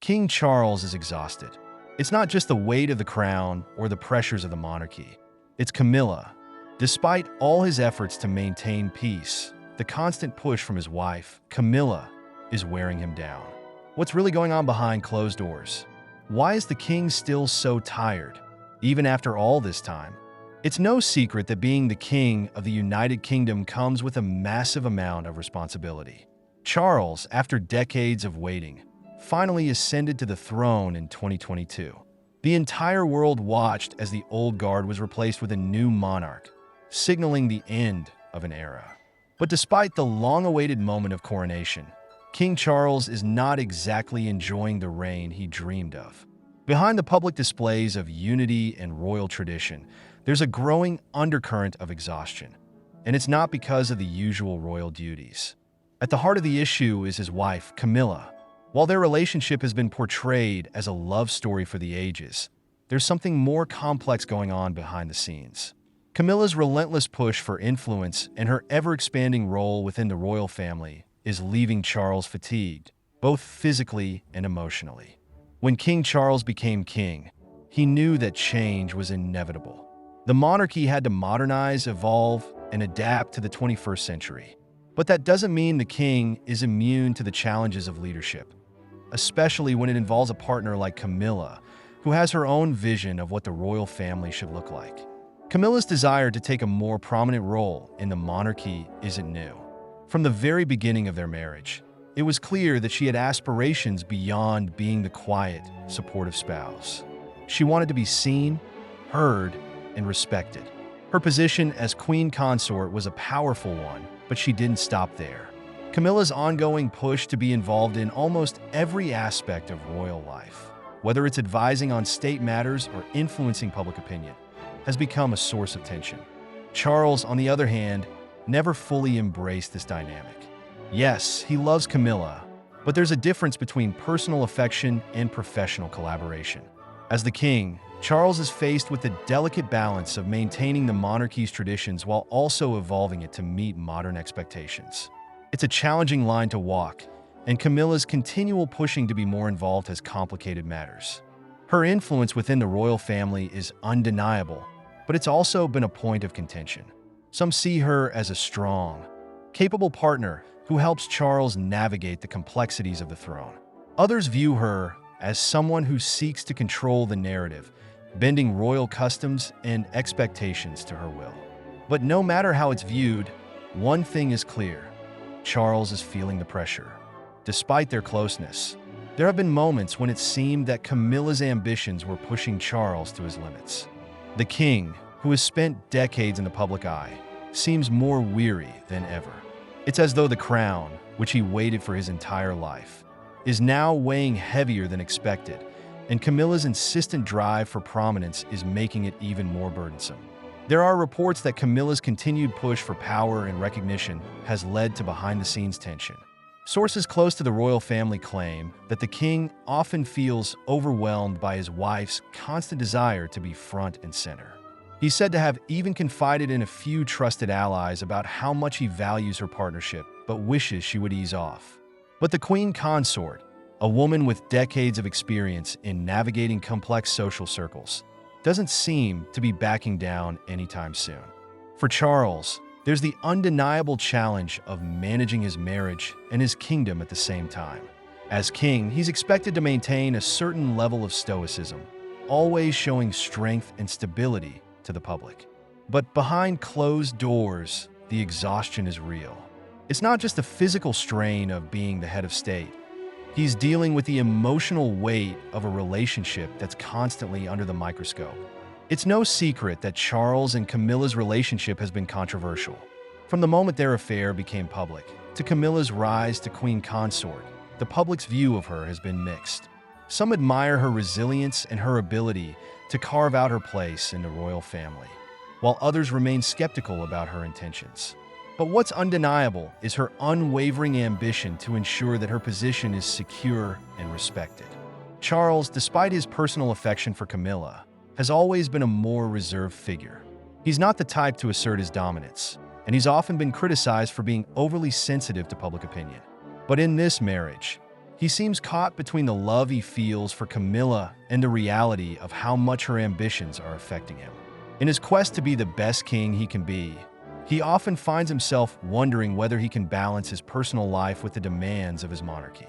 King Charles is exhausted. It's not just the weight of the crown or the pressures of the monarchy. It's Camilla. Despite all his efforts to maintain peace, the constant push from his wife, Camilla, is wearing him down. What's really going on behind closed doors? Why is the king still so tired, even after all this time? It's no secret that being the king of the United Kingdom comes with a massive amount of responsibility. Charles, after decades of waiting, finally ascended to the throne in 2022. The entire world watched as the old guard was replaced with a new monarch, signaling the end of an era. But despite the long-awaited moment of coronation, King Charles is not exactly enjoying the reign he dreamed of. Behind the public displays of unity and royal tradition, there's a growing undercurrent of exhaustion, and it's not because of the usual royal duties. At the heart of the issue is his wife, Camilla. While their relationship has been portrayed as a love story for the ages, there's something more complex going on behind the scenes. Camilla's relentless push for influence and her ever-expanding role within the royal family is leaving Charles fatigued, both physically and emotionally. When King Charles became king, he knew that change was inevitable. The monarchy had to modernize, evolve, and adapt to the 21st century. But that doesn't mean the king is immune to the challenges of leadership, especially when it involves a partner like Camilla, who has her own vision of what the royal family should look like. Camilla's desire to take a more prominent role in the monarchy isn't new. From the very beginning of their marriage, it was clear that she had aspirations beyond being the quiet, supportive spouse. She wanted to be seen, heard, and respected. Her position as queen consort was a powerful one, but she didn't stop there. Camilla's ongoing push to be involved in almost every aspect of royal life, whether it's advising on state matters or influencing public opinion, has become a source of tension. Charles, on the other hand, never fully embraced this dynamic. Yes, he loves Camilla, but there's a difference between personal affection and professional collaboration. As the king, Charles is faced with the delicate balance of maintaining the monarchy's traditions while also evolving it to meet modern expectations. It's a challenging line to walk, and Camilla's continual pushing to be more involved has complicated matters. Her influence within the royal family is undeniable, but it's also been a point of contention. Some see her as a strong, capable partner who helps Charles navigate the complexities of the throne. Others view her as someone who seeks to control the narrative, bending royal customs and expectations to her will. But no matter how it's viewed, one thing is clear: Charles is feeling the pressure. Despite their closeness, there have been moments when it seemed that Camilla's ambitions were pushing Charles to his limits. The king, who has spent decades in the public eye, seems more weary than ever. It's as though the crown, which he waited for his entire life, is now weighing heavier than expected, and Camilla's insistent drive for prominence is making it even more burdensome. There are reports that Camilla's continued push for power and recognition has led to behind-the-scenes tension. Sources close to the royal family claim that the king often feels overwhelmed by his wife's constant desire to be front and center. He's said to have even confided in a few trusted allies about how much he values her partnership, but wishes she would ease off. But the queen consort, a woman with decades of experience in navigating complex social circles, doesn't seem to be backing down anytime soon. For Charles, there's the undeniable challenge of managing his marriage and his kingdom at the same time. As king, he's expected to maintain a certain level of stoicism, always showing strength and stability to the public. But behind closed doors, the exhaustion is real. It's not just the physical strain of being the head of state. He's dealing with the emotional weight of a relationship that's constantly under the microscope. It's no secret that Charles and Camilla's relationship has been controversial. From the moment their affair became public to Camilla's rise to queen consort, the public's view of her has been mixed. Some admire her resilience and her ability to carve out her place in the royal family, while others remain skeptical about her intentions. But what's undeniable is her unwavering ambition to ensure that her position is secure and respected. Charles, despite his personal affection for Camilla, has always been a more reserved figure. He's not the type to assert his dominance, and he's often been criticized for being overly sensitive to public opinion. But in this marriage, He seems caught between the love he feels for Camilla and the reality of how much her ambitions are affecting him. In his quest to be the best king he can be, he often finds himself wondering whether he can balance his personal life with the demands of his monarchy.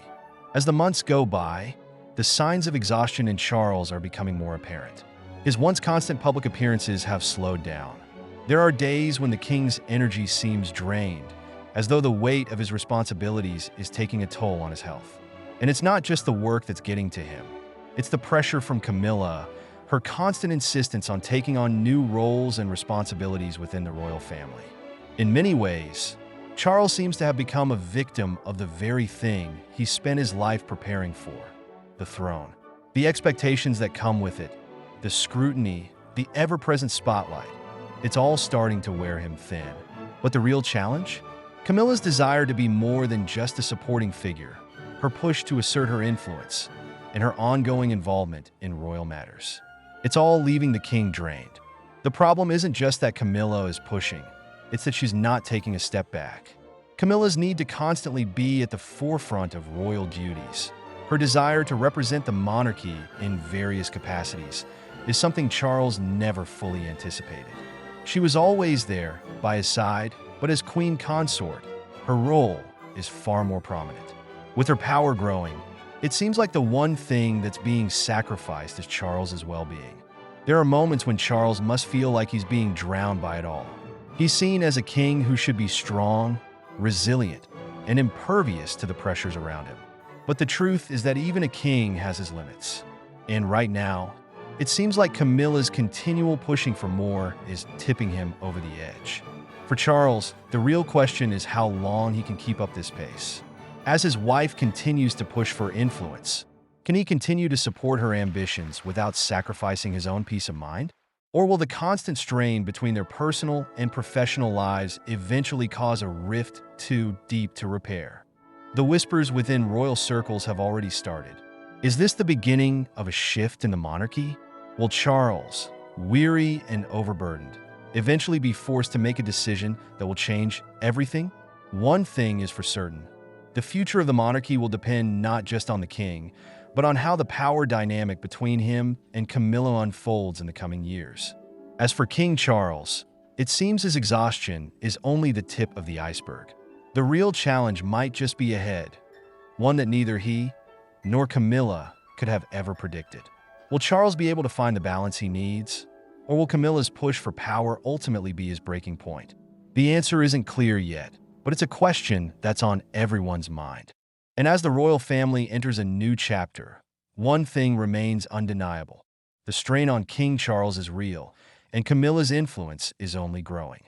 As the months go by, the signs of exhaustion in Charles are becoming more apparent. His once constant public appearances have slowed down. There are days when the king's energy seems drained, as though the weight of his responsibilities is taking a toll on his health. And it's not just the work that's getting to him. It's the pressure from Camilla, her constant insistence on taking on new roles and responsibilities within the royal family. In many ways, Charles seems to have become a victim of the very thing he spent his life preparing for, the throne. The expectations that come with it, the scrutiny, the ever-present spotlight, it's all starting to wear him thin. But the real challenge? Camillas' desire to be more than just a supporting figure, her push to assert her influence, and her ongoing involvement in royal matters. It's all leaving the king drained. The problem isn't just that Camilla is pushing, it's that she's not taking a step back. Camillas' need to constantly be at the forefront of royal duties, her desire to represent the monarchy in various capacities, is something Charles never fully anticipated. She was always there, by his side, but as queen consort, her role is far more prominent. With her power growing, it seems like the one thing that's being sacrificed is Charles's well-being. There are moments when Charles must feel like he's being drowned by it all. He's seen as a king who should be strong, resilient, and impervious to the pressures around him. But the truth is that even a king has his limits. And right now, it seems like Camillas' continual pushing for more is tipping him over the edge. For Charles, the real question is how long he can keep up this pace. As his wife continues to push for influence, can he continue to support her ambitions without sacrificing his own peace of mind? Or will the constant strain between their personal and professional lives eventually cause a rift too deep to repair? The whispers within royal circles have already started. Is this the beginning of a shift in the monarchy? Will Charles, weary and overburdened, eventually be forced to make a decision that will change everything? One thing is for certain. The future of the monarchy will depend not just on the king, but on how the power dynamic between him and Camilla unfolds in the coming years. As for King Charles, it seems his exhaustion is only the tip of the iceberg. The real challenge might just be ahead, one that neither he nor Camilla could have ever predicted. Will Charles be able to find the balance he needs, or will Camilla's push for power ultimately be his breaking point? The answer isn't clear yet, but it's a question that's on everyone's mind. And as the royal family enters a new chapter, one thing remains undeniable. The strain on King Charles is real, and Camilla's influence is only growing.